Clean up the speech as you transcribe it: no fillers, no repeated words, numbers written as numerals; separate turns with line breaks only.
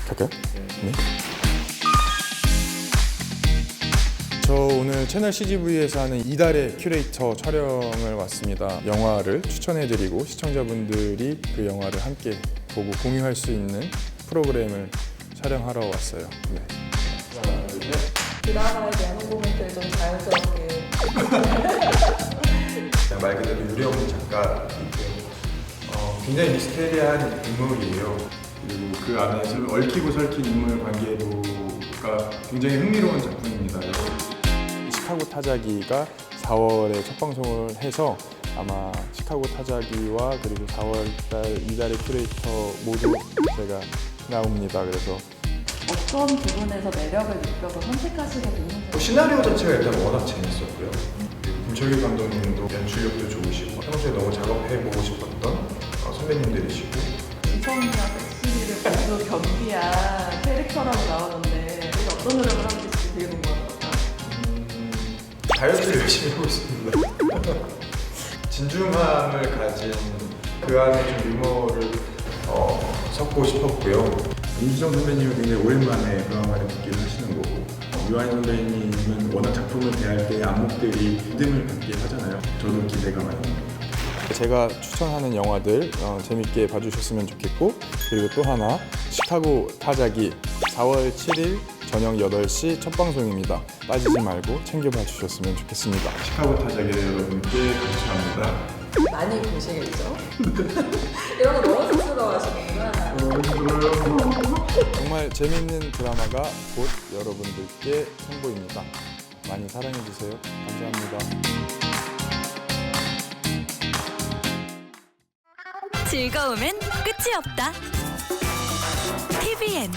갈까요? 네. 저 오늘 채널 CGV에서 하는 이달의 큐레이터 촬영을 왔습니다. 영화를 추천해드리고 시청자분들이 그 영화를 함께 보고 공유할 수 있는 프로그램을 촬영하러 왔어요. 네.
드라마에 대한 홍보 멘트를 좀 자연스럽게.
그냥 말 그대로 유령 작가이고요. 굉장히 미스테리한 인물이에요. 그리고 그 안에서 얽히고 설킨 인물 관계도가 굉장히 흥미로운 작품입니다. 시카고 타자기가 4월에 첫 방송을 해서 아마 시카고 타자기와 그리고 4월달 이달의 큐레이터 모두 제가 나옵니다. 그래서
어떤 부분에서 매력을 느껴서 선택하시게 됐는지.
시나리오 자체가 일단 워낙 재밌었고요. 그리고 김철규 감독님도 연출력도 좋으시고 평소에 너무 작업해보고 싶었던 선배님들이시고
지성이와 섹시를 모두 겸비한 캐릭터라고 나오는데 어떤 노력을 하는지 되게 궁금한 것 같아요.
다이어트를 열심히 하고 있습니다. 진중함을 가진 그 안에 좀 유머를 섞고 싶었고요.
임수정 선배님은 굉장히 오랜만에 드라마를 듣기를 하시는 거고 유아인 선배님은 워낙 작품을 대할 때 안목들이 믿음을 갖게 하잖아요. 저도 기대가 많이 됩니다.
제가 추천하는 영화들 재밌게 봐주셨으면 좋겠고 그리고 또 하나 시카고 타자기 4월 7일 저녁 8시 첫 방송입니다. 빠지지 말고 챙겨봐 주셨으면 좋겠습니다.
시카고 타자기 여러분께 감사합니다.
많이 보시겠죠? 이런 거 너무 쑥스러워하시는구나.
정말 재밌는 드라마가 곧 여러분들께 선보입니다. 많이 사랑해주세요. 감사합니다.
즐거움엔 끝이 없다. TVN